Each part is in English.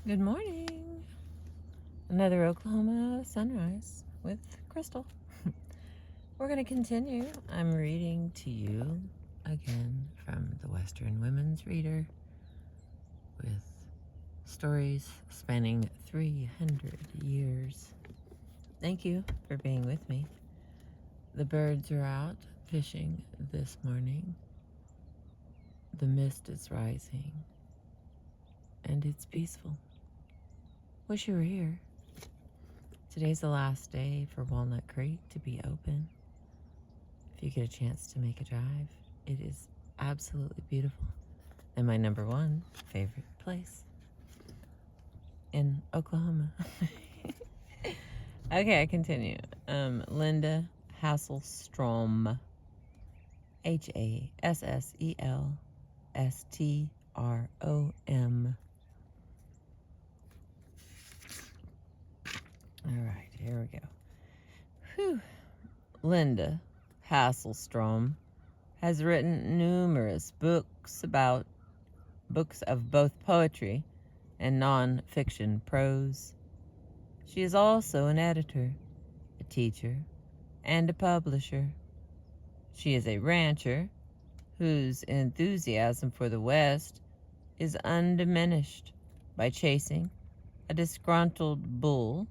Good morning. Another Oklahoma sunrise with Crystal. We're going to continue. I'm reading to you again from the Western Women's Reader with stories spanning 300 years. Thank you for being with me. The birds are out fishing this morning. The mist is rising, and it's peaceful. Wish you were here. Today's the last day for Walnut Creek to be open. If you get a chance to make a drive, it is absolutely beautiful and my number one favorite place in Oklahoma. Okay, I continue. Linda Hasselstrom, Hasselsestrom. All right, here we go. Whew. Linda Hasselstrom has written numerous books of both poetry and non-fiction prose. She is also an editor, a teacher, and a publisher. She is a rancher whose enthusiasm for the West is undiminished by chasing a disgruntled bull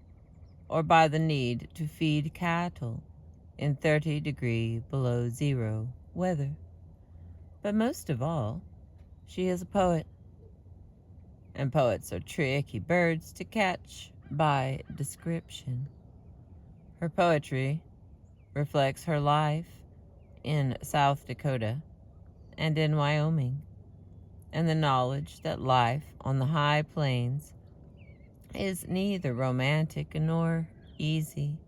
or by the need to feed cattle in 30-degree below zero weather. But most of all, she is a poet. And poets are tricky birds to catch by description. Her poetry reflects her life in South Dakota and in Wyoming, and the knowledge that life on the high plains is neither romantic nor easy.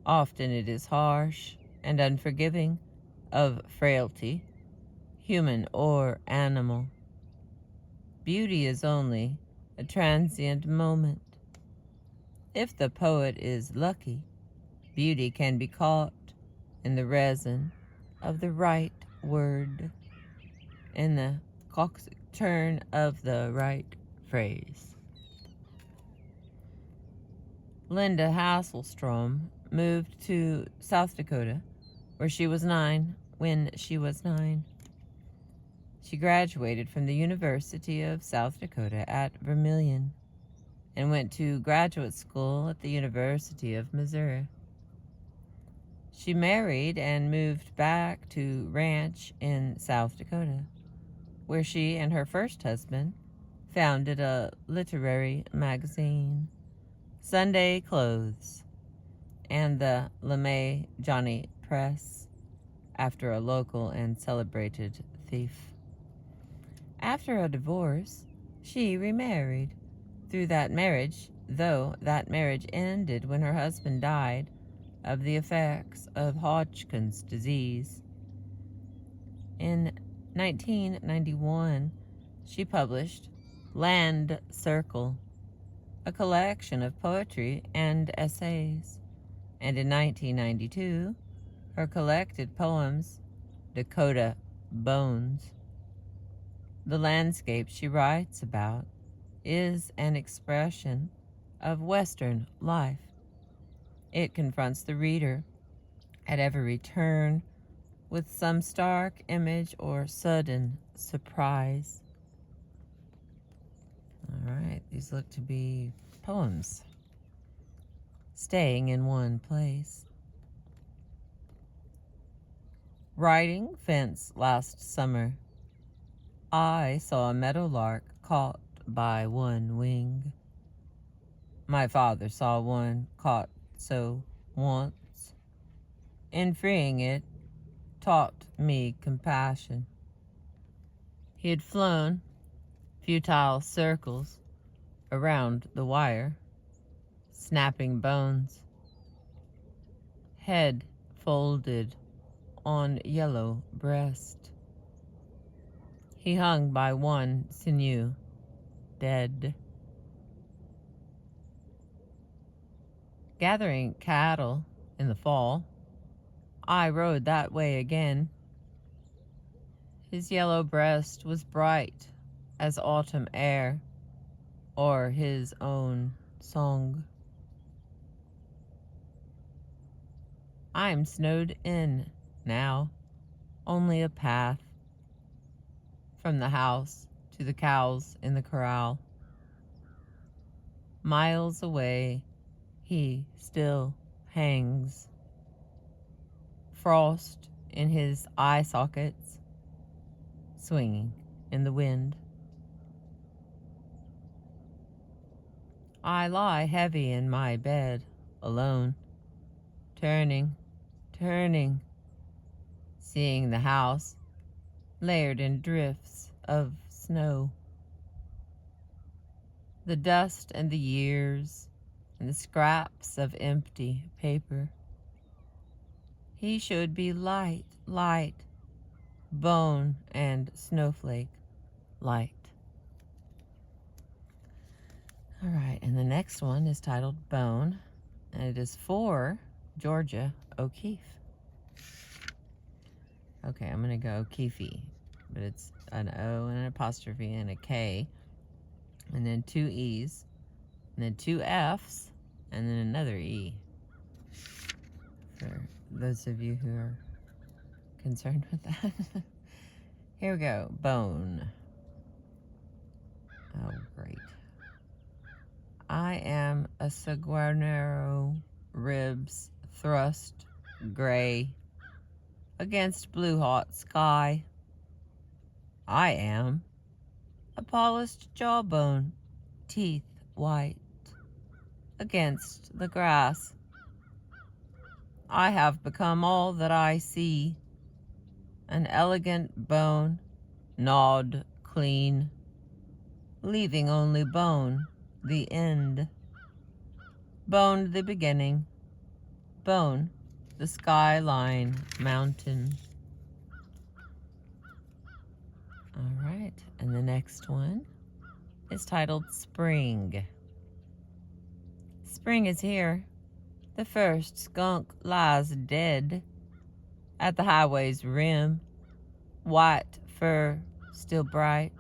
Often it is harsh and unforgiving of frailty, human or animal. Beauty is only a transient moment. If the poet is lucky, beauty can be caught in the resin of the right word, in the coxswain turn of the right phrase. Linda Hasselstrom moved to South Dakota when she was 9. She graduated from the University of South Dakota at Vermillion and went to graduate school at the University of Missouri. She married and moved back to ranch in South Dakota, where she and her first husband founded a literary magazine, Sunday Clothes, and the LeMay Johnny Press, after a local and celebrated thief. After a divorce, she remarried. Through that marriage, though that marriage ended when her husband died of the effects of Hodgkin's disease. In 1991, she published Land Circle, a collection of poetry and essays, and in 1992, her collected poems, Dakota Bones. The landscape she writes about is an expression of Western life. It confronts the reader at every turn with some stark image or sudden surprise. All right, these look to be poems. Staying in one place. Riding fence last summer, I saw a meadowlark caught by one wing. My father saw one caught so once. In freeing it, taught me compassion. He had flown futile circles around the wire, snapping bones, head folded on yellow breast. He hung by one sinew, dead. Gathering cattle in the fall, I rode that way again. His yellow breast was bright as autumn air, or his own song. I'm snowed in now, only a path from the house to the cows in the corral. Miles away, he still hangs, frost in his eye sockets, swinging in the wind. I lie heavy in my bed, alone, turning, seeing the house layered in drifts of snow. The dust and the years and the scraps of empty paper. He should be light, bone and snowflake light. All right, and the next one is titled Bone, and it is for Georgia O'Keeffe. Okay, I'm going to go O'Keeffe, but it's an O and an apostrophe and a K, and then 2 E's, and then 2 F's, and then another E. For those of you who are concerned with that. Here we go. Bone. Oh, great. I am a saguaro, ribs thrust gray against blue hot sky. I am a polished jawbone, teeth white against the grass. I have become all that I see, an elegant bone, gnawed clean, leaving only bone, the end. Bone, the beginning. Bone, the skyline mountain. All right, and the next one is titled Spring. Spring is here. The first skunk lies dead at the highway's rim, white fur still bright,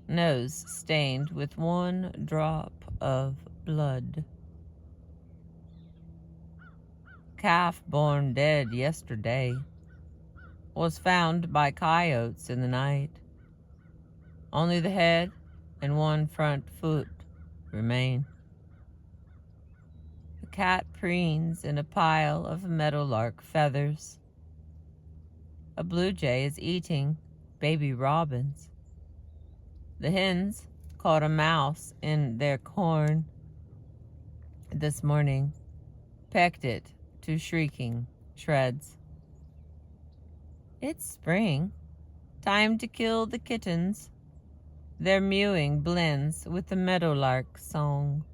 nose stained with one drop of blood. Calf born dead yesterday was found by coyotes in the night. Only the head and one front foot remain. The cat preens in a pile of meadowlark feathers. A blue jay is eating baby robins. The hens caught a mouse in their corn this morning, pecked it to shrieking shreds. It's spring, time to kill the kittens. Their mewing blends with the meadowlark song.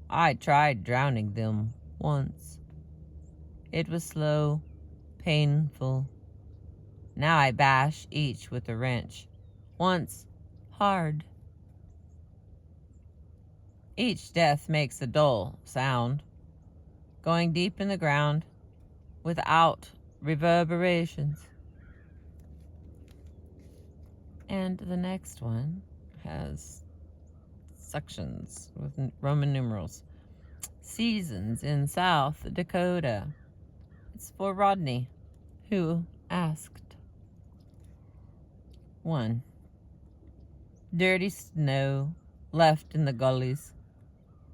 I tried drowning them once. It was slow, painful. Now I bash each with a wrench, once hard. Each death makes a dull sound, going deep in the ground without reverberations. And the next one has sections with Roman numerals. Seasons in South Dakota. It's for Rodney, who asked. 1. Dirty snow left in the gullies.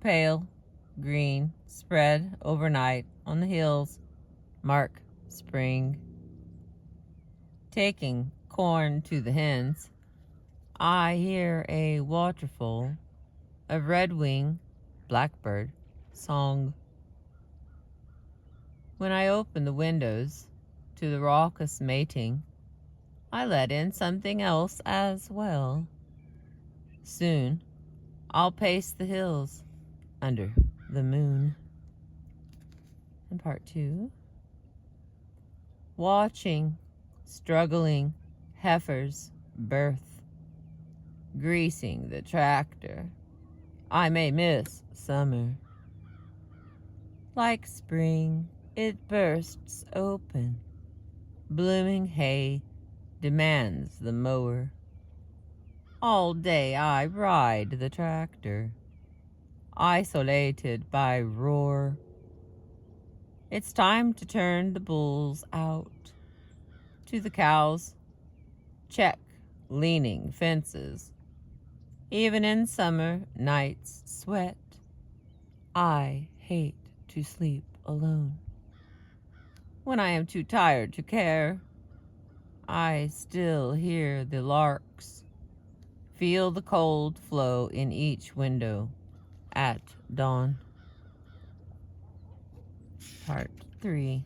Pale green spread overnight on the hills. Mark spring. Taking corn to the hens, I hear a waterfall of red-winged blackbird song. When I open the windows to the raucous mating, I let in something else as well. Soon I'll pace the hills under the moon. And part 2. Watching struggling heifers birth, greasing the tractor, I may miss summer. Like spring, it bursts open. Blooming hay demands the mower. All day I ride the tractor, isolated by roar. It's time to turn the bulls out. To the cows, check leaning fences. Even in summer nights sweat. I hate to sleep alone. When I am too tired to care, I still hear the larks, feel the cold flow in each window at dawn. Part 3.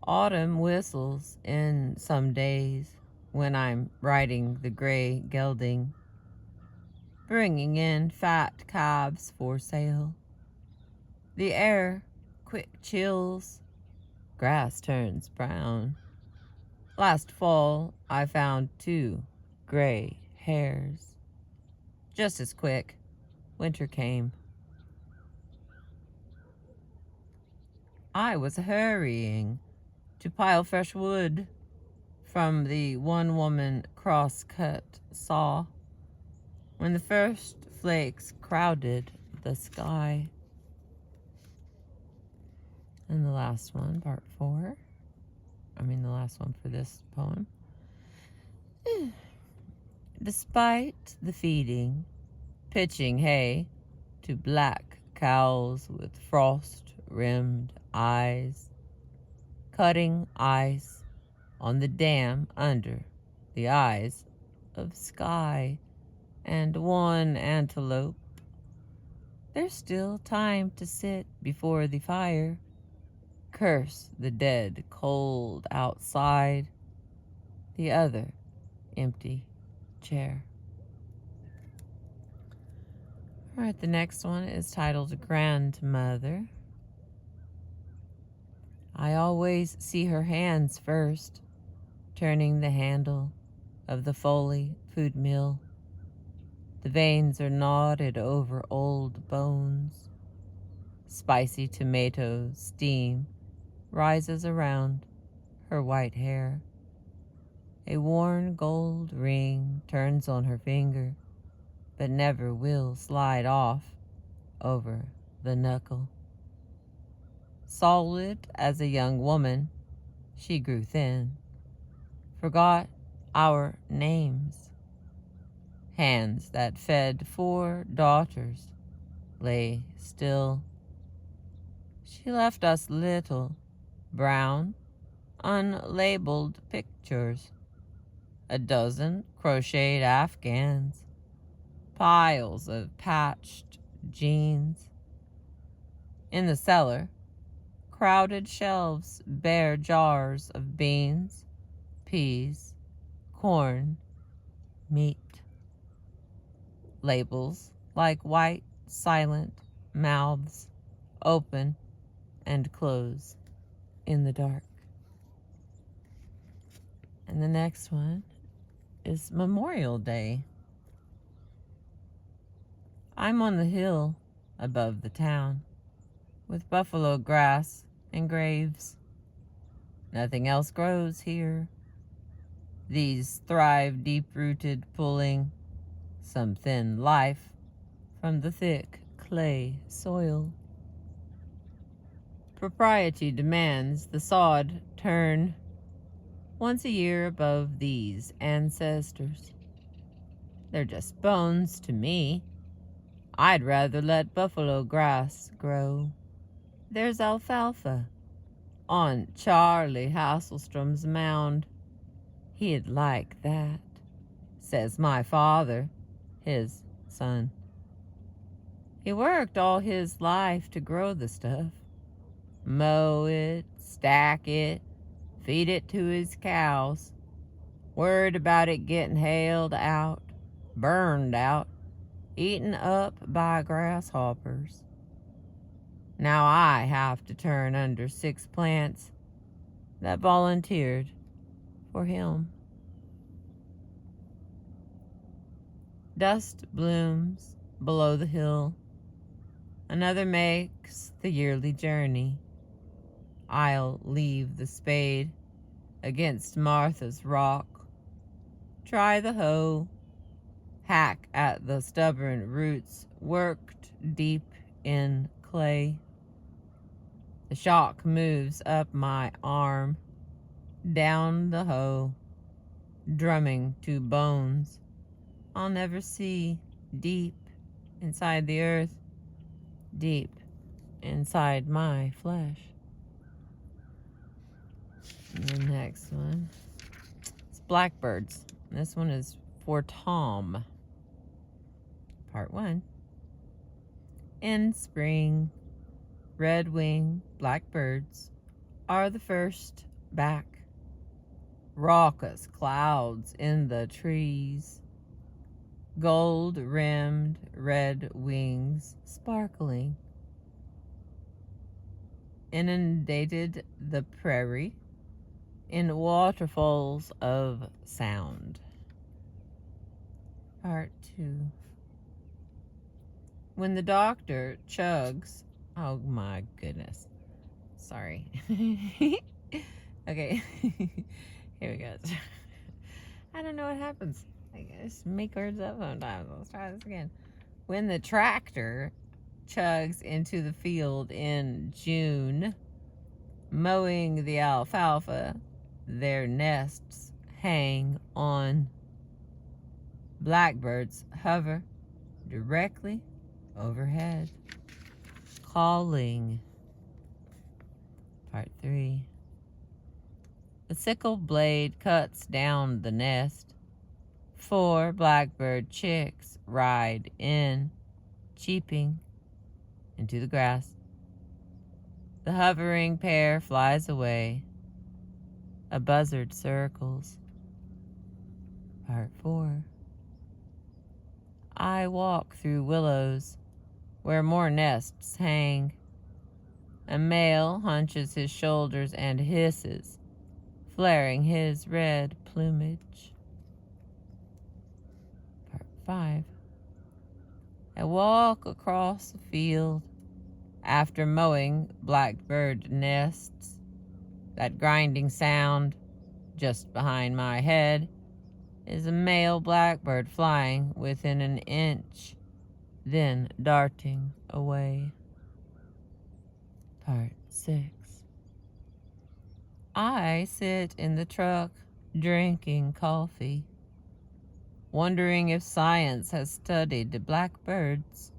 Autumn whistles in some days when I'm riding the gray gelding, bringing in fat calves for sale. The air quick chills, grass turns brown. Last fall I found 2 gray hares. Just as quick, winter came. I was hurrying to pile fresh wood from the one-woman cross-cut saw when the first flakes crowded the sky. And the last one, part 4. The last one for this poem. Despite the feeding, pitching hay to black cows with frost-rimmed eyes, cutting ice on the dam under the eyes of sky and one antelope. There's still time to sit before the fire, curse the dead cold outside, the other empty chair. All right, the next one is titled Grandmother. I always see her hands first, turning the handle of the Foley food mill. The veins are knotted over old bones. Spicy tomato steam rises around her white hair. A worn gold ring turns on her finger, but never will slide off over the knuckle. Solid as a young woman, she grew thin, forgot our names. Hands that fed 4 daughters lay still. She left us little, brown, unlabeled pictures, a dozen crocheted afghans, piles of patched jeans. In the cellar, crowded shelves bear jars of beans, peas, corn, meat. Labels like white, silent mouths open and close in the dark. And the next one is Memorial Day. I'm on the hill above the town with buffalo grass and graves. Nothing else grows here. These thrive deep-rooted, pulling some thin life from the thick clay soil. Propriety demands the sod turn once a year above these ancestors. They're just bones to me. I'd rather let buffalo grass grow. There's alfalfa on Charlie Hasselstrom's mound. He'd like that, says my father, his son. He worked all his life to grow the stuff. Mow it, stack it, feed it to his cows. Worried about it getting hailed out, burned out, eaten up by grasshoppers. Now I have to turn under 6 plants that volunteered for him. Dust blooms below the hill. Another makes the yearly journey. I'll leave the spade against Martha's rock. Try the hoe, hack at the stubborn roots worked deep in clay. The shock moves up my arm, down the hoe, drumming to bones I'll never see, deep inside the earth, deep inside my flesh. And the next one, it's blackbirds. This one is for Tom. Part 1. In spring, red-winged blackbirds are the first back. Raucous clouds in the trees, gold-rimmed red wings sparkling, inundated the prairie in waterfalls of sound. Part 2. When the doctor chugs, oh my goodness, sorry. Okay, here we go. I don't know what happens. I just make words up sometimes. Let's try this again. When the tractor chugs into the field in June, mowing the alfalfa, their nests hang on. Blackbirds hover directly overhead, calling. Part 3. The sickle blade cuts down the nest. 4 blackbird chicks ride in, cheeping into the grass. The hovering pair flies away. A buzzard circles. Part 4. I walk through willows where more nests hang. A male hunches his shoulders and hisses, flaring his red plumage. Part 5. I walk across the field after mowing blackbird nests. That grinding sound just behind my head is a male blackbird flying within an inch, then darting away. Part 6. I sit in the truck drinking coffee, wondering if science has studied the blackbirds.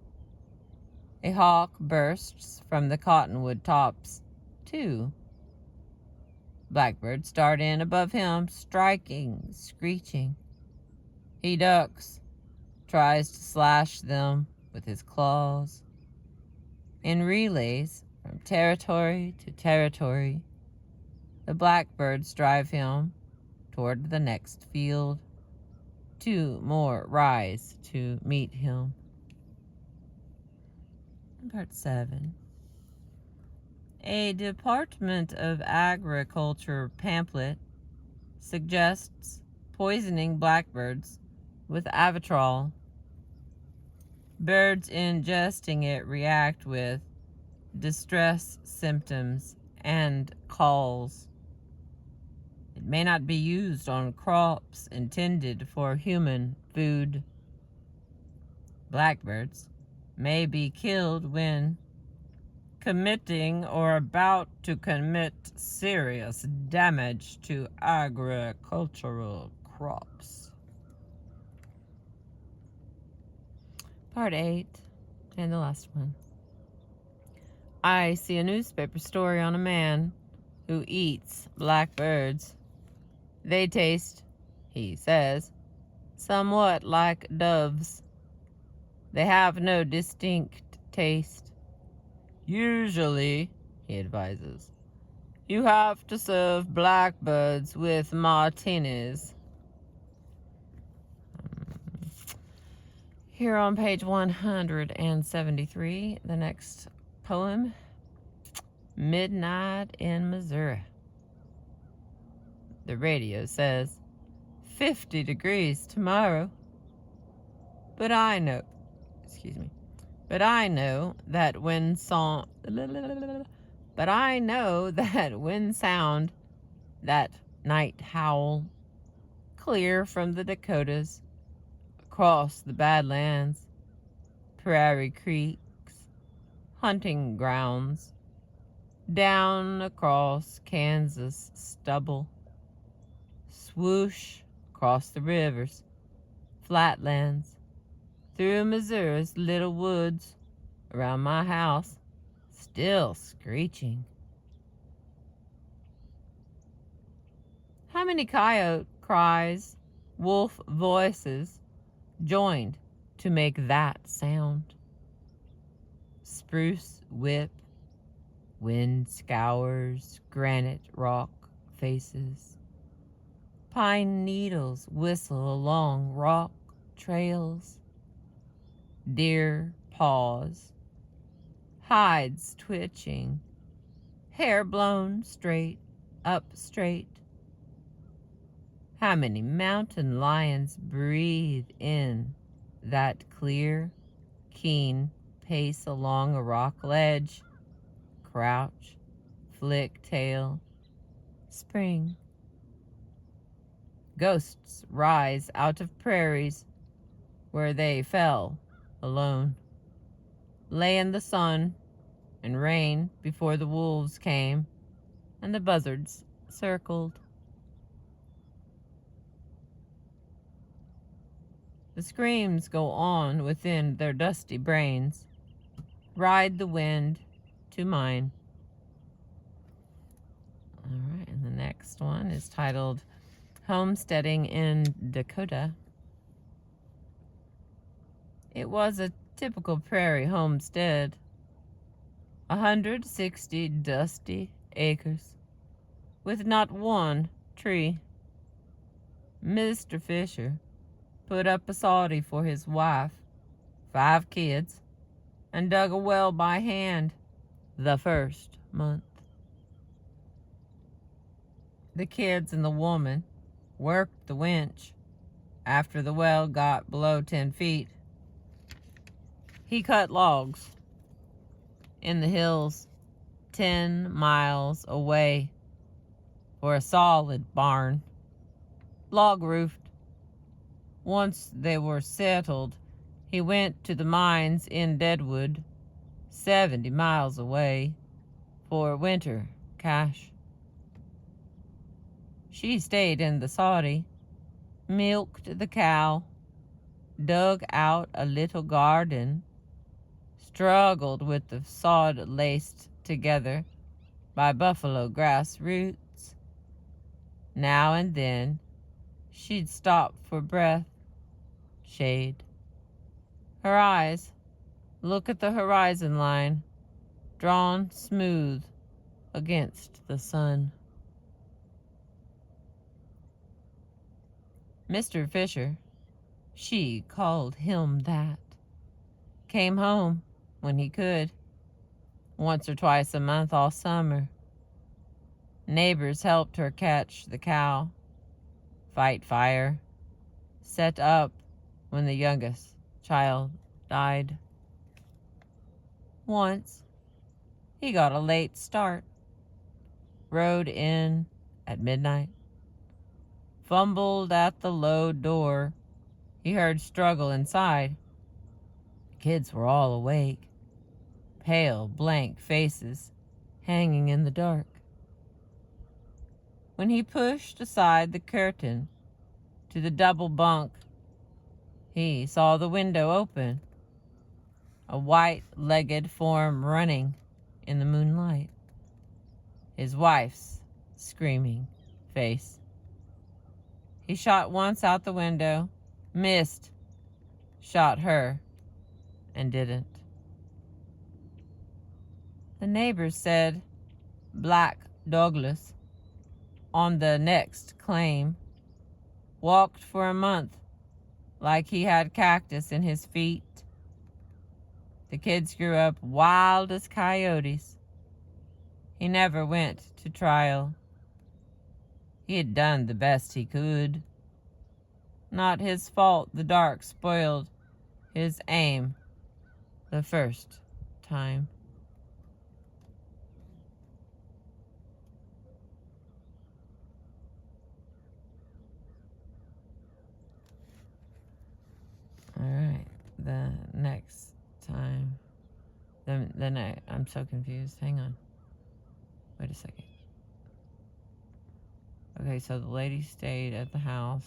A hawk bursts from the cottonwood tops, too. Blackbirds dart in above him, striking, screeching. He ducks, tries to slash them with his claws. In relays, from territory to territory, the blackbirds drive him toward the next field. 2 more rise to meet him. Part 7. A Department of Agriculture pamphlet suggests poisoning blackbirds with Avitrol. Birds ingesting it react with distress symptoms and calls. It may not be used on crops intended for human food. Blackbirds may be killed when committing or about to commit serious damage to agricultural crops. Part 8, and the last one. I see a newspaper story on a man who eats blackbirds. They taste, he says, somewhat like doves. They have no distinct taste. Usually, he advises, you have to serve blackbirds with martinis. Here on page 173, the next poem, Midnight in Missouri. The radio says 50 degrees tomorrow. But I know that when sound, that night howl clear from the Dakotas, across the Badlands, prairie creeks, hunting grounds, down across Kansas stubble, swoosh across the rivers, flatlands, through Missouri's little woods, around my house, still screeching. How many coyote cries, wolf voices joined to make that sound? Spruce whip, wind scours granite rock faces. Pine needles whistle along rock trails. Deer paws, hides twitching, hair blown straight up straight. How many mountain lions breathe in that clear, keen pace along a rock ledge, crouch, flick tail, spring. Ghosts rise out of prairies where they fell alone, lay in the sun and rain before the wolves came and the buzzards circled. The screams go on within their dusty brains, ride the wind to mine. All right, and the next one is titled Homesteading in Dakota. It was a typical prairie homestead. 160 dusty acres, with not one tree. Mr. Fisher put up a soddy for his wife, 5 kids, and dug a well by hand the first month. The kids and the woman worked the winch after the well got below 10 feet. He cut logs in the hills 10 miles away for a solid barn, log-roofed. Once they were settled, he went to the mines in Deadwood, 70 miles away, for winter cash. She stayed in the soddy, milked the cow, dug out a little garden, struggled with the sod laced together by buffalo grass roots. Now and then she'd stop for breath, shade. Her eyes look at the horizon line, drawn smooth against the sun. Mr. Fisher, she called him that, came home when he could, once or twice a month all summer. Neighbors helped her catch the cow, fight fire, set up when the youngest child died. Once, he got a late start, rode in at midnight, fumbled at the low door. He heard struggle inside. The kids were all awake, pale, blank faces hanging in the dark. When he pushed aside the curtain to the double bunk, he saw the window open, a white-legged form running in the moonlight, his wife's screaming face. He shot once out the window, missed, shot her, and didn't. The neighbors said Black Douglas, on the next claim, walked for a month like he had cactus in his feet. The kids grew up wild as coyotes. He never went to trial. He had done the best he could. Not his fault the dark spoiled his aim the first time. Alright, the next time. I'm so confused. Hang on. Wait a second. Okay, so the lady stayed at the house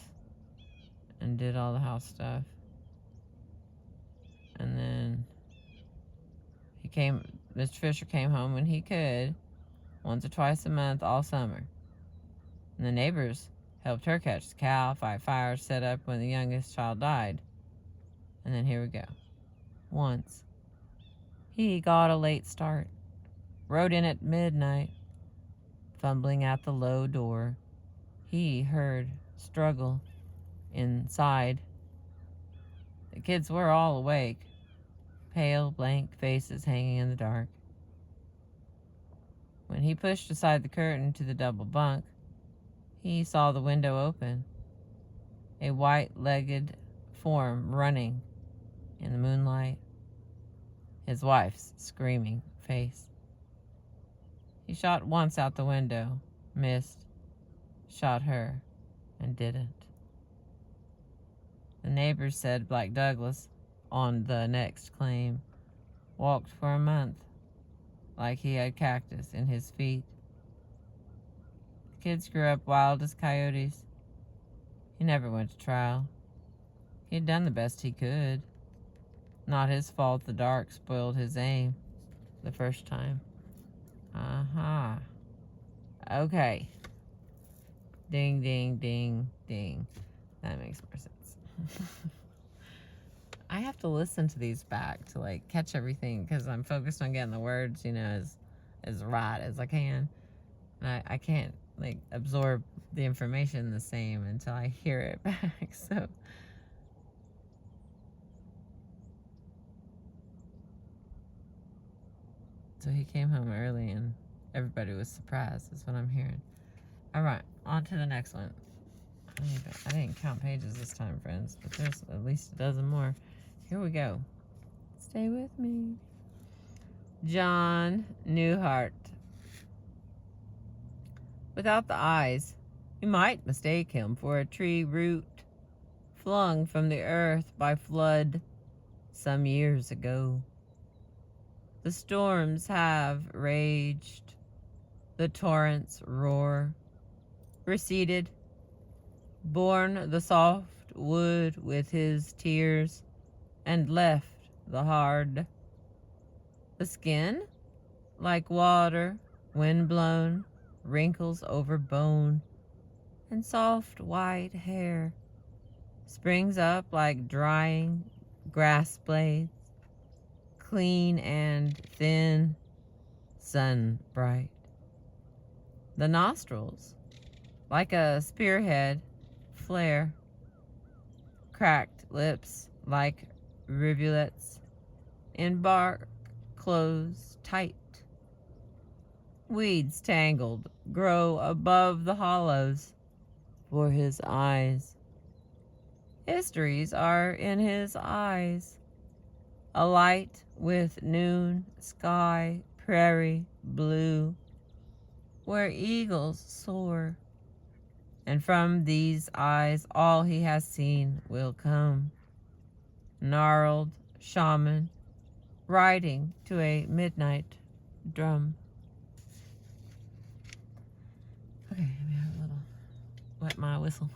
and did all the house stuff. And then Mr. Fisher came home when he could, once or twice a month all summer. And the neighbors helped her catch the cow, fight fires set up when the youngest child died. And then here we go. Once, he got a late start, rode in at midnight, fumbling at the low door. He heard struggle inside. The kids were all awake, pale, blank faces hanging in the dark. When he pushed aside the curtain to the double bunk, he saw the window open, a white-legged form running in the moonlight, his wife's screaming face. He shot once out the window, missed, shot her, and didn't. The neighbors said Black Douglas, on the next claim, walked for a month like he had cactus in his feet. The kids grew up wild as coyotes. He never went to trial. He'd done the best he could. Not his fault the dark spoiled his aim the first time. Aha. Okay. Ding, ding, ding, ding. That makes more sense. I have to listen to these back to like catch everything because I'm focused on getting the words, as right as I can. And I can't like absorb the information the same until I hear it back. So he came home early and everybody was surprised, is what I'm hearing. All right, on to the next one. I didn't count pages this time, friends, but there's at least a dozen more. Here we go. Stay with me. John Newhart. Without the eyes, you might mistake him for a tree root flung from the earth by flood some years ago. The storms have raged, the torrents roar, receded, borne the soft wood with his tears, and left the hard. The skin, like water, wind blown, wrinkles over bone, and soft white hair springs up like drying grass blades, clean and thin, sun bright. The nostrils, like a spearhead, flare, cracked lips like rivulets, in bark close tight. Weeds tangled grow above the hollows for his eyes. Histories are in his eyes, alight with noon sky, prairie blue, where eagles soar. And from these eyes all he has seen will come. Gnarled shaman riding to a midnight drum. Okay, let me have a little wet my whistle.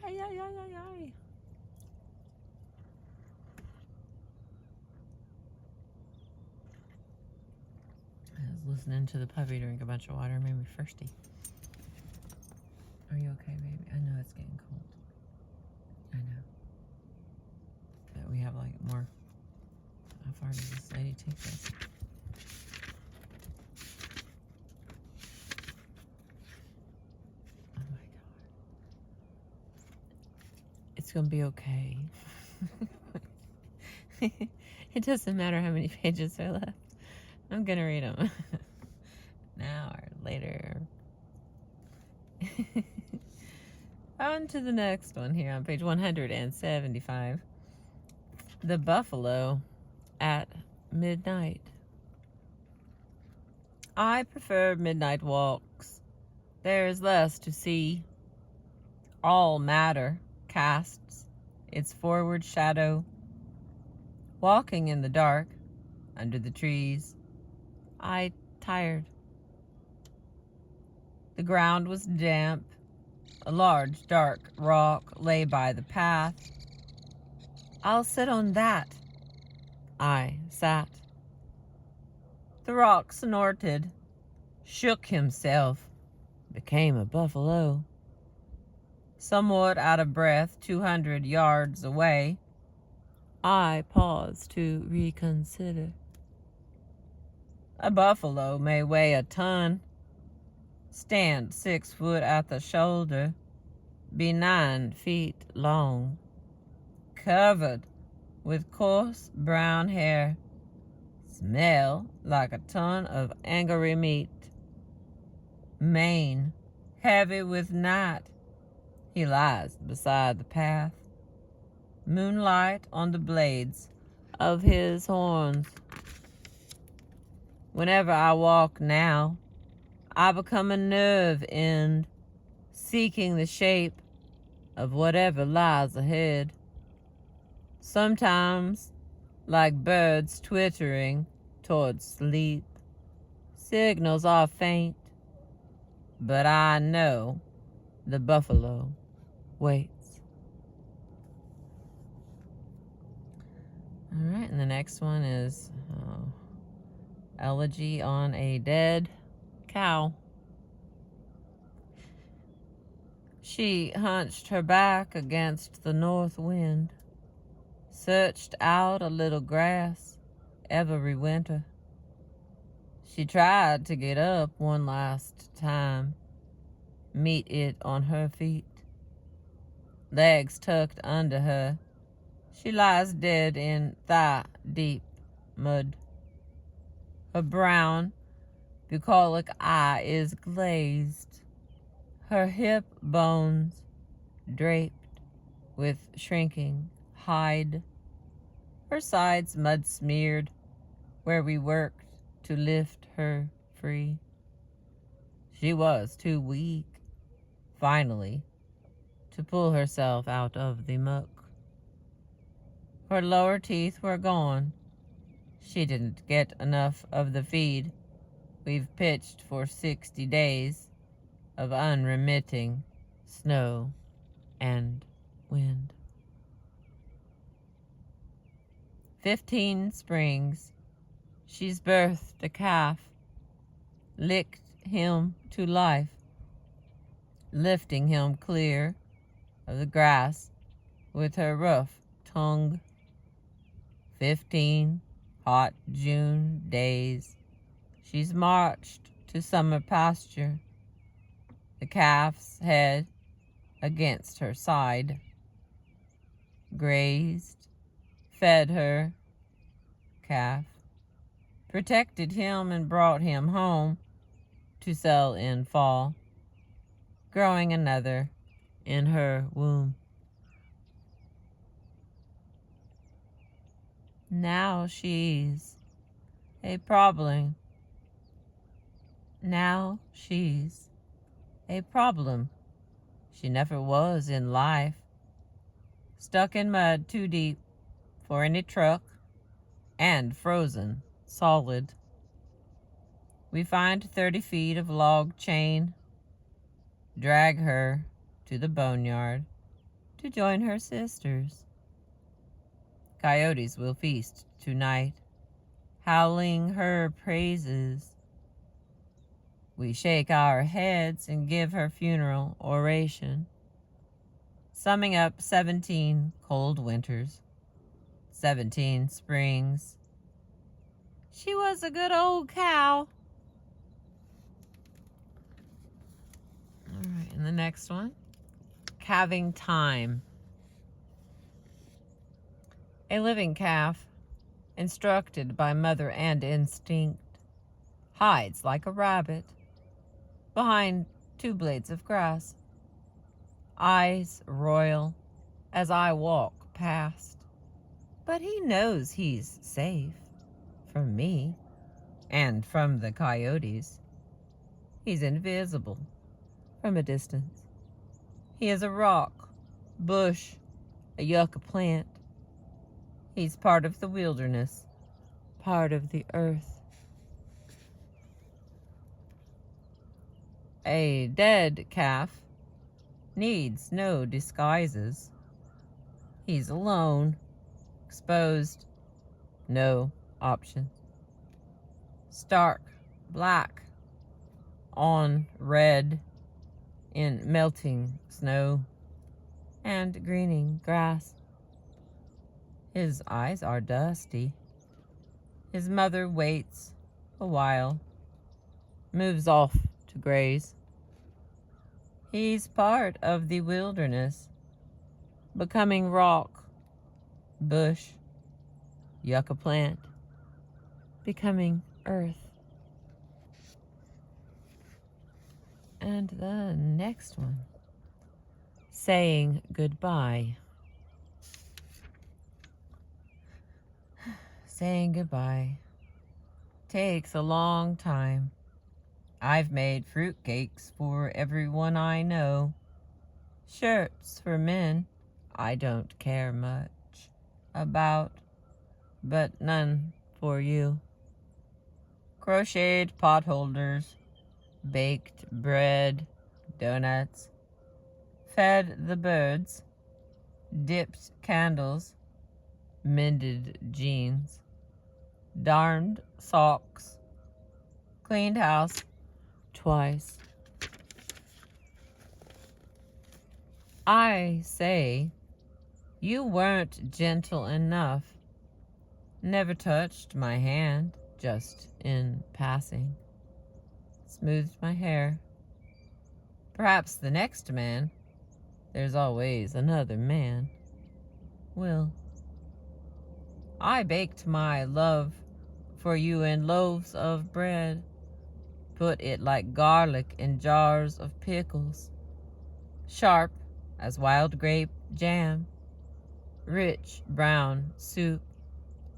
Ay, ay, ay, ay, ay. I was listening to the puppy drink a bunch of water, made me thirsty. Are you okay, baby? I know it's getting cold. I know. But we have like more. How far does this lady take us? Oh my god. It's gonna be okay. It doesn't matter how many pages are left. I'm gonna read them. Now or later. On to the next one here on page 175. The Buffalo at Midnight. I prefer midnight walks. There is less to see. All matter casts its forward shadow. Walking in the dark, under the trees, I tired. The ground was damp. A large, dark rock lay by the path. I'll sit on that. I sat. The rock snorted, shook himself, became a buffalo. Somewhat out of breath, 200 yards away, I paused to reconsider. A buffalo may weigh a ton, stand 6 foot at the shoulder, be 9 feet long, covered with coarse brown hair, smell like a ton of angry meat, mane heavy with night. He lies beside the path, moonlight on the blades of his horns. Whenever I walk now, I become a nerve end, seeking the shape of whatever lies ahead. Sometimes, like birds twittering towards sleep, signals are faint, but I know the buffalo waits. All right, and the next one is Elegy on a Dead Cow. She hunched her back against the north wind, searched out a little grass every winter. She tried to get up one last time, meet it on her feet. Legs tucked under her, she lies dead in thigh-deep mud. Her brown, bucolic eye is glazed, her hip bones draped with shrinking hide, her sides mud-smeared where we worked to lift her free. She was too weak, finally, to pull herself out of the muck. Her lower teeth were gone. She didn't get enough of the feed we've pitched for 60 days of unremitting snow and wind. 15 springs, she's birthed a calf, licked him to life, lifting him clear of the grass with her rough tongue. 15 hot June days, she's marched to summer pasture, the calf's head against her side, grazed, fed her calf, protected him and brought him home to sell in fall, growing another in her womb. Now she's a problem. Now she's a problem. She never was in life. Stuck in mud too deep for any truck and frozen solid. We find 30 feet of log chain, drag her to the boneyard to join her sisters. Coyotes will feast tonight, howling her praises. We shake our heads and give her funeral oration, summing up 17 cold winters, 17 springs. She was a good old cow. All right, and the next one, calving time. A living calf, instructed by mother and instinct, hides like a rabbit behind 2 blades of grass, eyes royal as I walk past. But he knows he's safe from me and from the coyotes. He's invisible from a distance. He is a rock, bush, a yucca plant. He's part of the wilderness, part of the earth. A dead calf needs no disguises. He's alone, exposed, no options. Stark black on red in melting snow and greening grass. His eyes are dusty. His mother waits a while, moves off to graze. He's part of the wilderness, becoming rock, bush, yucca plant, becoming earth. And the next one, saying goodbye. Saying goodbye takes a long time. I've made fruitcakes for everyone I know. Shirts for men I don't care much about, but none for you. Crocheted potholders, baked bread, donuts, fed the birds, dipped candles, mended jeans, darned socks, cleaned house twice. I say, you weren't gentle enough. Never touched my hand, just in passing. Smoothed my hair. Perhaps the next man, there's always another man, will. I baked my love for you in loaves of bread, put it like garlic in jars of pickles, sharp as wild grape jam, rich brown soup,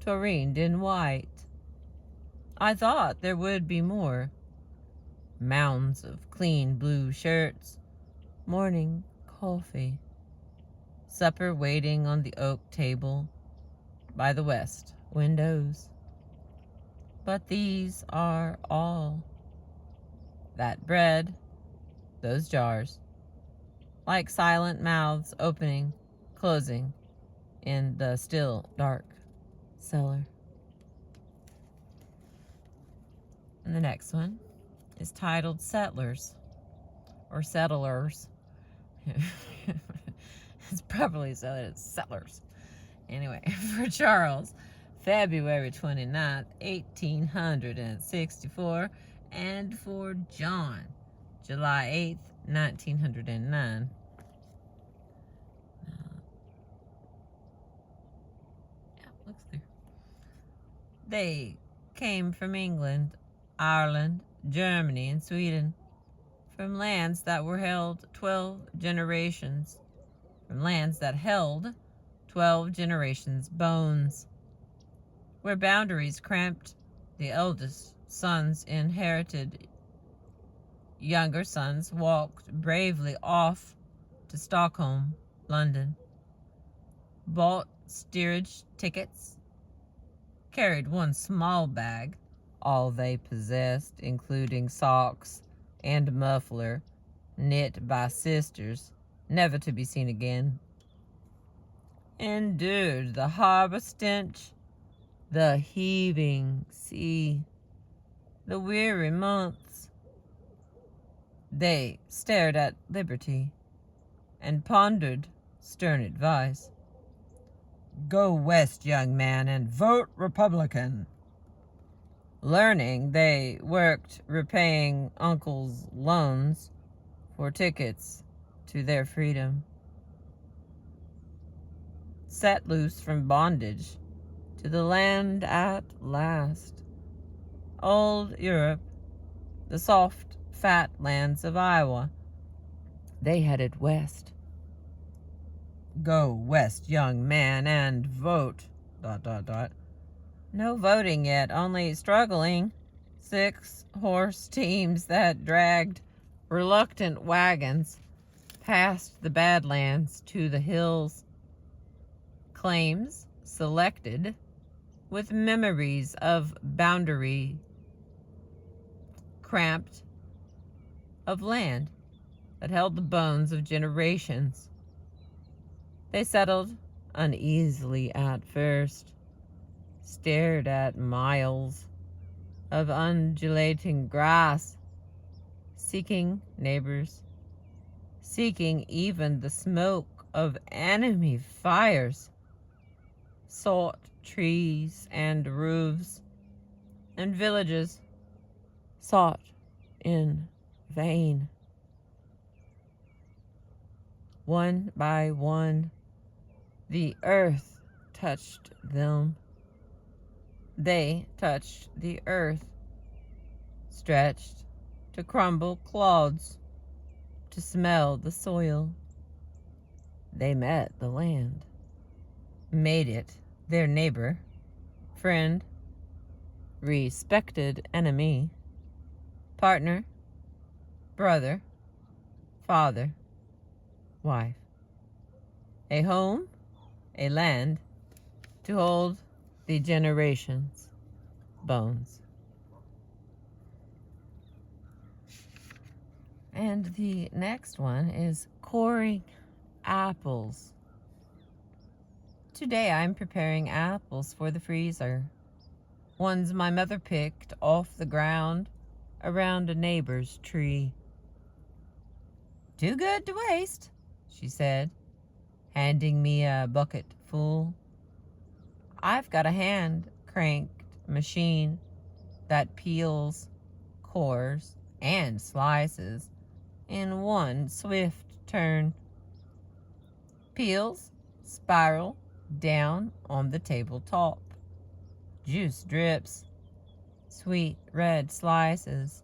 tureened in white. I thought there would be more. Mounds of clean blue shirts, morning coffee, supper waiting on the oak table by the west windows. But these are all. That bread, those jars, like silent mouths opening, closing in the still dark cellar. And the next one is titled Settlers, or Settlers. It's probably Settlers. Anyway, for Charles, February 29th, 1864, and for John, July 8th, 1909. Looks there. They came from England, Ireland, Germany, and Sweden, from lands that were held 12 generations, from lands that held 12 generations' bones, where boundaries cramped, the eldest sons inherited, younger sons walked bravely off to Stockholm, London, bought steerage tickets, carried one small bag, all they possessed, including socks and muffler, knit by sisters, never to be seen again, endured the harbor stench, the heaving sea, the weary months. They stared at liberty and pondered stern advice. Go west, young man, and vote Republican. Learning, they worked repaying uncle's loans for tickets to their freedom. Set loose from bondage to the land at last. Old Europe, the soft, fat lands of Iowa, they headed west. Go west, young man, and vote, ... No voting yet, only struggling 6-horse teams that dragged reluctant wagons past the Badlands to the hills, claims selected with memories of boundary cramped of land that held the bones of generations. They settled uneasily at first, stared at miles of undulating grass, seeking neighbors, seeking even the smoke of enemy fires, sought trees and roofs and villages, sought in vain. One by one, the earth touched them. They touched the earth, stretched to crumble clods, to smell the soil. They met the land, made it their neighbor, friend, respected enemy, partner, brother, father, wife. A home, a land to hold the generations' bones. And the next one is coring apples. Today I'm preparing apples for the freezer. Ones my mother picked off the ground around a neighbor's tree. "Too good to waste," she said, handing me a bucket full. I've got a hand-cranked machine that peels, cores, and slices in one swift turn. Peels spiral down on the tabletop. Juice drips. Sweet red slices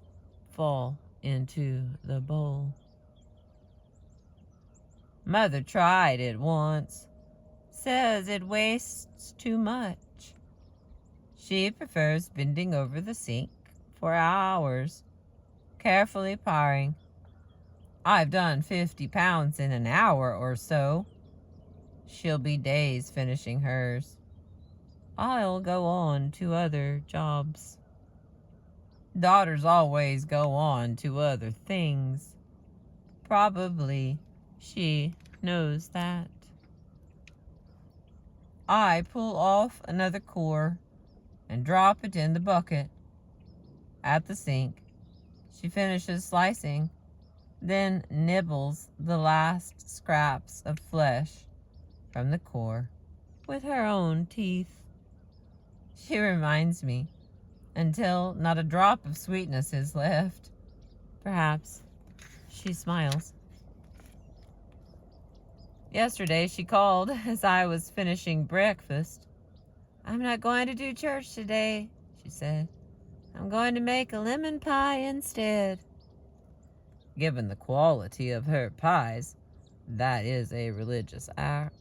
fall into the bowl. Mother tried it once. Says it wastes too much. She prefers bending over the sink for hours, carefully paring. I've done 50 pounds in an hour or so. She'll be days finishing hers. I'll go on to other jobs. Daughters always go on to other things. Probably she knows that. I pull off another core and drop it in the bucket. At the sink, she finishes slicing, then nibbles the last scraps of flesh from the core with her own teeth. She reminds me until not a drop of sweetness is left. Perhaps she smiles. Yesterday she called as I was finishing breakfast. "I'm not going to do church today," she said. "I'm going to make a lemon pie instead." Given the quality of her pies, that is a religious act.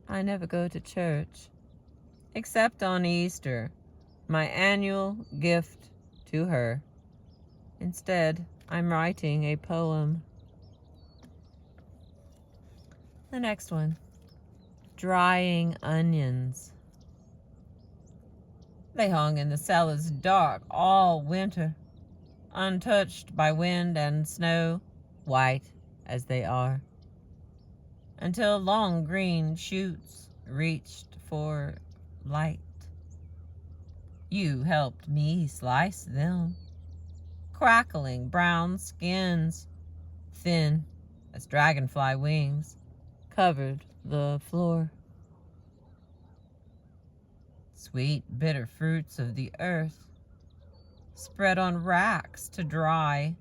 I never go to church, except on Easter, my annual gift to her. Instead, I'm writing a poem. The next one, drying onions. They hung in the cellars dark all winter, untouched by wind and snow, white as they are, until long green shoots reached for light. You helped me slice them, crackling brown skins, thin as dragonfly wings, covered the floor. Sweet, bitter fruits of the earth, spread on racks to dry.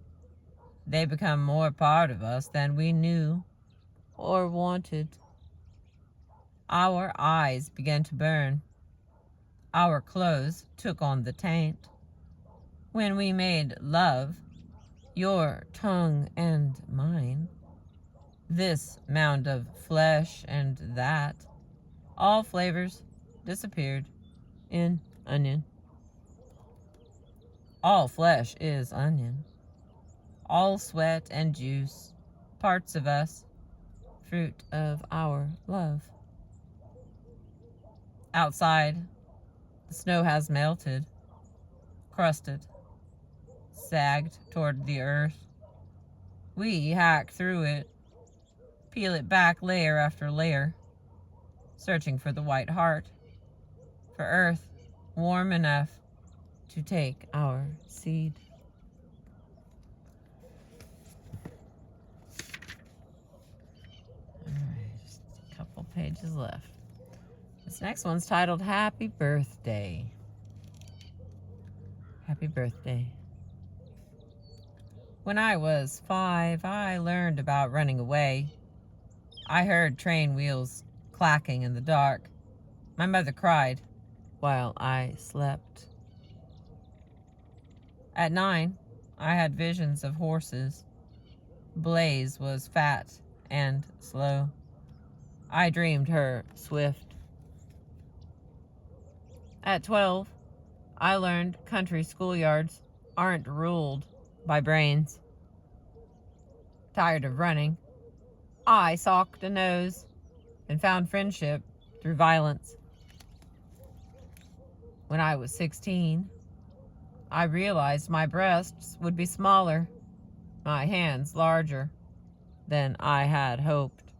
They become more part of us than we knew or wanted. Our eyes began to burn. Our clothes took on the taint. When we made love, your tongue and mine, this mound of flesh and that, all flavors disappeared in onion. All flesh is onion. All sweat and juice, parts of us, fruit of our love. Outside, the snow has melted, crusted, sagged toward the earth. We hack through it, peel it back layer after layer, searching for the white heart, for earth warm enough to take our seed. All right, just a couple pages left. This next one's titled Happy Birthday. Happy birthday. When I was 5, I learned about running away. I heard train wheels clacking in the dark. My mother cried while I slept. At 9, I had visions of horses. Blaze was fat and slow. I dreamed her swift. At 12, I learned country schoolyards aren't ruled by brains. Tired of running, I socked a nose and found friendship through violence. When I was 16, I realized my breasts would be smaller, my hands larger than I had hoped.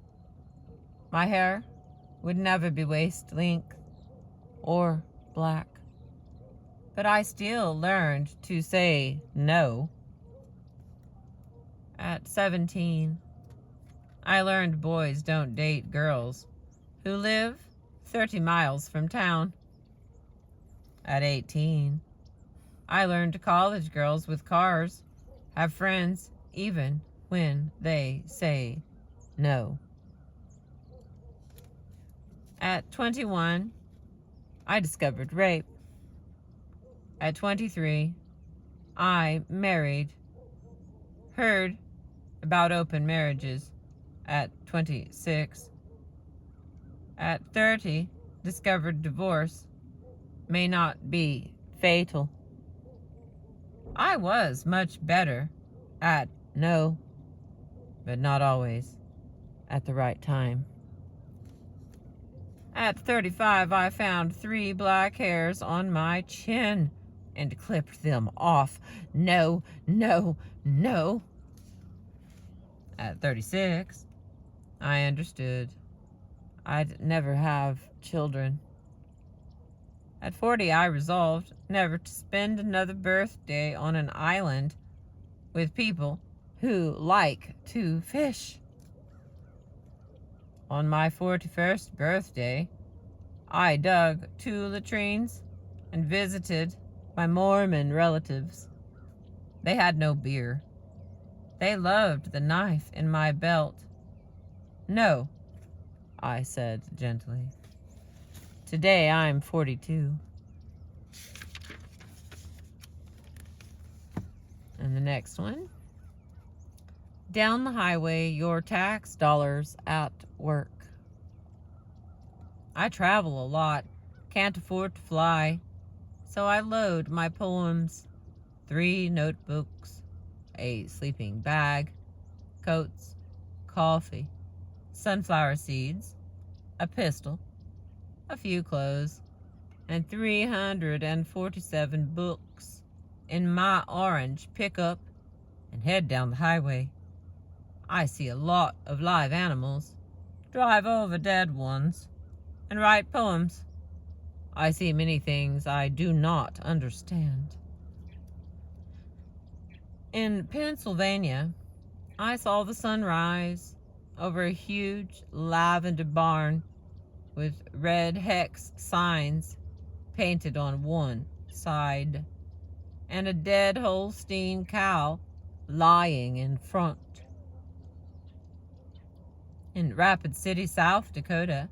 My hair would never be waist length or black. But I still learned to say no. At 17, I learned boys don't date girls who live 30 miles from town. At 18, I learned college girls with cars have friends even when they say no. At 21, I discovered rape. At 23, I married. Heard about open marriages at 26. At 30, discovered divorce may not be fatal. I was much better at no, but not always at the right time. At 35, I found 3 black hairs on my chin and clipped them off. No, no, no. At 36, I understood I'd never have children. At 40, I resolved never to spend another birthday on an island with people who like to fish. On my 41st birthday, I dug 2 latrines and visited my Mormon relatives. They had no beer. They loved the knife in my belt. No, I said gently. Today I'm 42. And the next one. Down the highway, your tax dollars at work. I travel a lot, can't afford to fly, so I load my poems, 3 notebooks, a sleeping bag, coats, coffee, sunflower seeds, a pistol, a few clothes, and 347 books in my orange pickup and head down the highway. I see a lot of live animals, drive over dead ones, and write poems. I see many things I do not understand. In Pennsylvania, I saw the sun rise over a huge lavender barn with red hex signs painted on one side, and a dead Holstein cow lying in front. In Rapid City, South Dakota,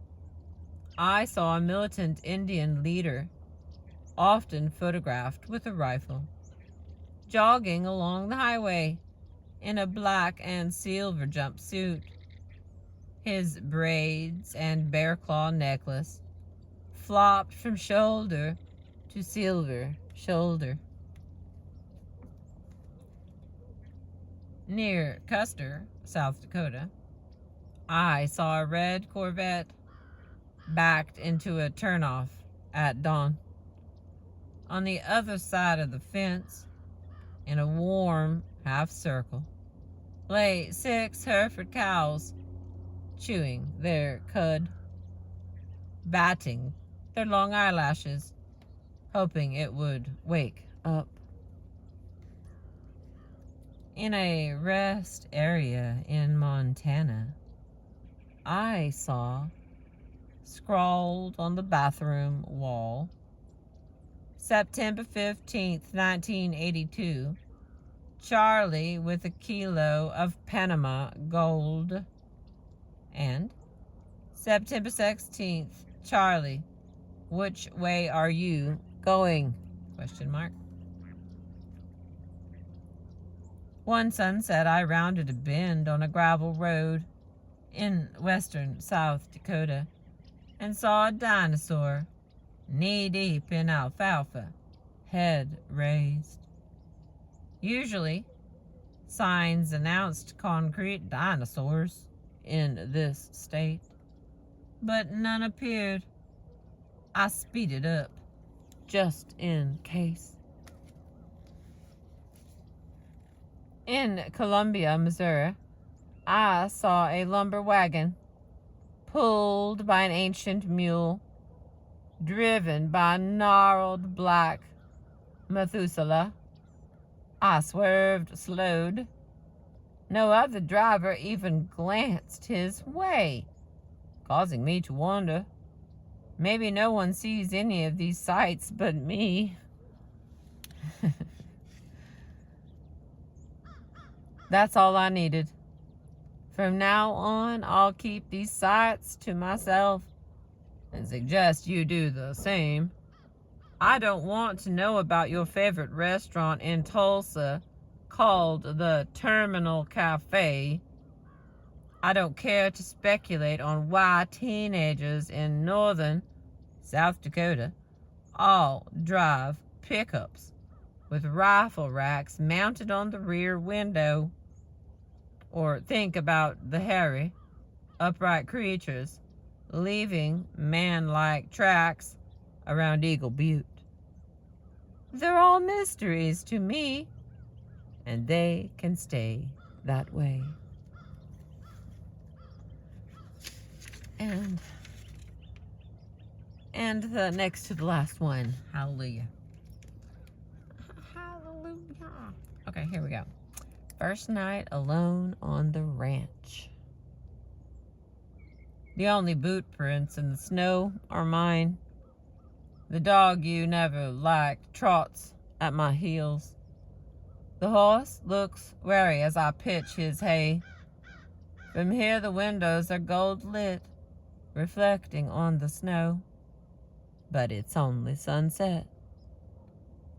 I saw a militant Indian leader, often photographed with a rifle, jogging along the highway in a black and silver jumpsuit. His braids and bear claw necklace flopped from shoulder to silver shoulder. Near Custer, South Dakota, I saw a red Corvette. backed into a turnoff at dawn. On the other side of the fence, in a warm half circle, lay 6 Hereford cows, chewing their cud, batting their long eyelashes, hoping it would wake up. In a rest area in Montana, I saw, scrawled on the bathroom wall, September 15th, 1982, Charlie with a kilo of Panama gold. And September 16th, Charlie, which way are you going? Question mark. One sunset, I rounded a bend on a gravel road in western South Dakota and saw a dinosaur knee-deep in alfalfa, head raised. Usually, signs announced concrete dinosaurs in this state, but none appeared. I speeded up, just in case. In Columbia, Missouri, I saw a lumber wagon pulled by an ancient mule, driven by a gnarled black Methuselah. I swerved, slowed. No other driver even glanced his way, causing me to wonder, maybe no one sees any of these sights but me. That's all I needed. From now on, I'll keep these sights to myself and suggest you do the same. I don't want to know about your favorite restaurant in Tulsa called the Terminal Cafe. I don't care to speculate on why teenagers in northern South Dakota all drive pickups with rifle racks mounted on the rear window, or think about the hairy, upright creatures leaving man-like tracks around Eagle Butte. They're all mysteries to me, and they can stay that way. And the next to the last one. Hallelujah. Hallelujah. Okay, here we go. First night alone on the ranch. The only boot prints in the snow are mine. The dog you never liked trots at my heels. The horse looks wary as I pitch his hay. From here the windows are gold lit, reflecting on the snow. But it's only sunset.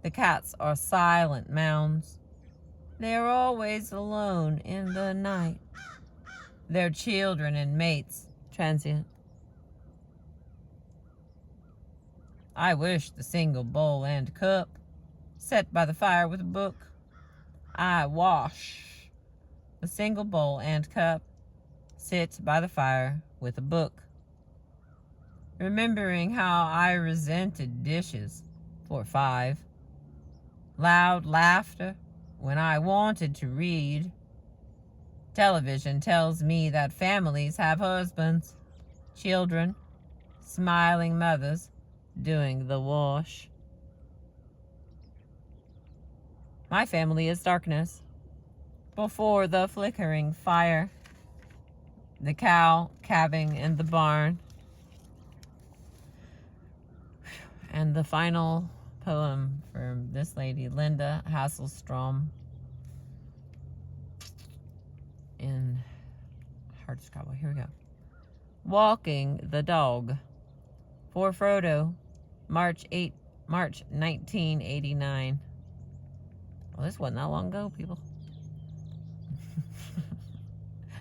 The cats are silent mounds. They are always alone in the night. Their children and mates transient. I wish the single bowl and cup set by the fire with a book. I wash the single bowl and cup, sit by the fire with a book. Remembering how I resented dishes for 5. Loud laughter when I wanted to read. Television tells me that families have husbands, children, smiling mothers doing the wash. My family is darkness. Before the flickering fire, the cow calving in the barn. And the final poem from this lady, Linda Hasselstrom, in hard to describe. Here we go. Walking the Dog. For Frodo, March 1989. Well, this wasn't that long ago, people.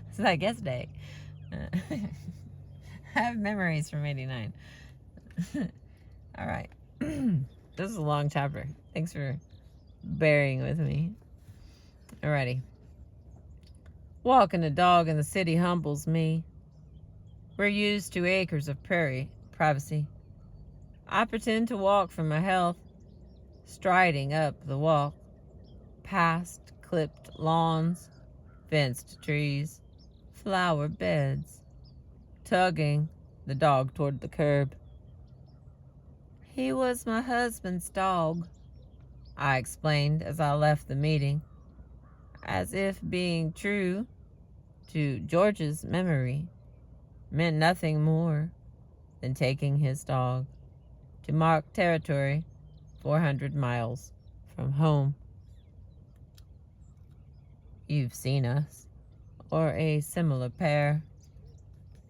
This is like yesterday. I have memories from 89. All right. This is a long chapter. Thanks for bearing with me. Alrighty. Walking a dog in the city humbles me. We're used to acres of prairie privacy. I pretend to walk for my health, striding up the walk, past clipped lawns, fenced trees, flower beds, tugging the dog toward the curb. He was my husband's dog, I explained as I left the meeting, as if being true to George's memory meant nothing more than taking his dog to mark territory 400 miles from home. You've seen us, or a similar pair.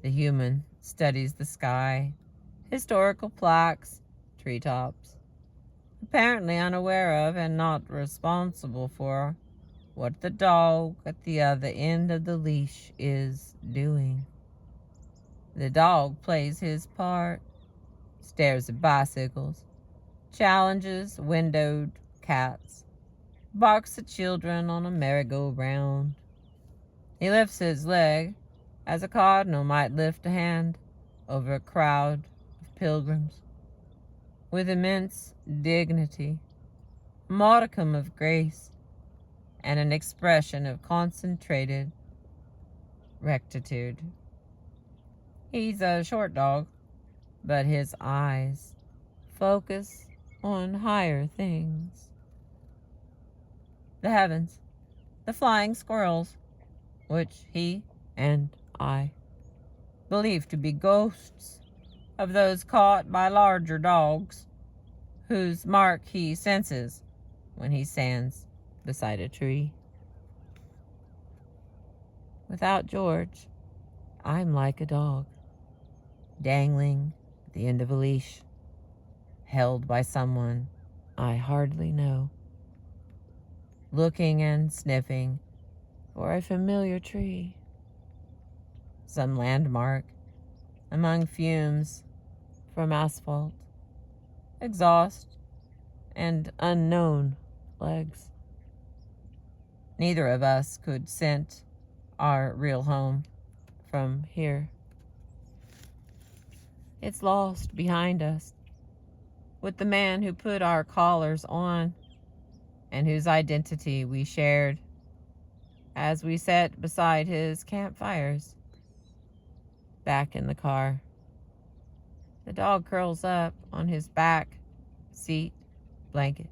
The human studies the sky, historical plaques, treetops, apparently unaware of and not responsible for what the dog at the other end of the leash is doing. The dog plays his part, stares at bicycles, challenges windowed cats, barks at children on a merry-go-round. He lifts his leg as a cardinal might lift a hand over a crowd of pilgrims, with immense dignity, a modicum of grace, and an expression of concentrated rectitude. He's a short dog, but his eyes focus on higher things. The heavens, the flying squirrels, which he and I believe to be ghosts of those caught by larger dogs, whose mark he senses when he stands beside a tree. Without George, I'm like a dog, dangling at the end of a leash, held by someone I hardly know, looking and sniffing for a familiar tree, some landmark among fumes from asphalt, exhaust, and unknown legs. Neither of us could scent our real home from here. It's lost behind us, with the man who put our collars on and whose identity we shared as we sat beside his campfires. Back in the car, the dog curls up on his back seat blanket,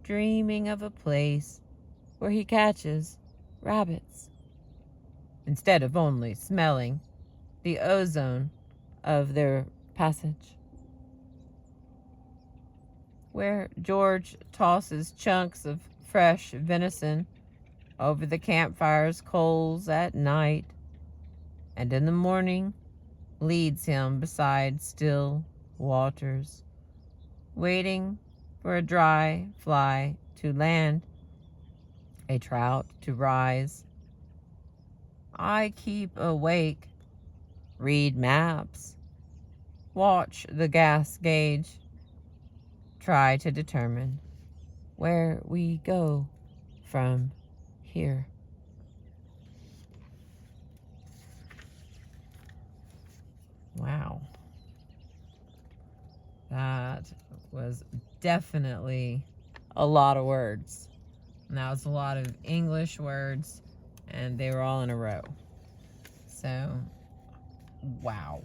dreaming of a place where he catches rabbits instead of only smelling the ozone of their passage, where George tosses chunks of fresh venison over the campfire's coals at night, and in the morning leads him beside still waters, waiting for a dry fly to land, a trout to rise. I keep awake, read maps, watch the gas gauge, try to determine where we go from here. Wow. That was definitely a lot of words. And that was a lot of English words, and they were all in a row. So, wow.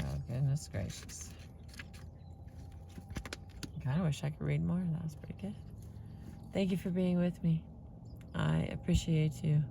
Oh, goodness gracious. I kind of wish I could read more. That was pretty good. Thank you for being with me. I appreciate you.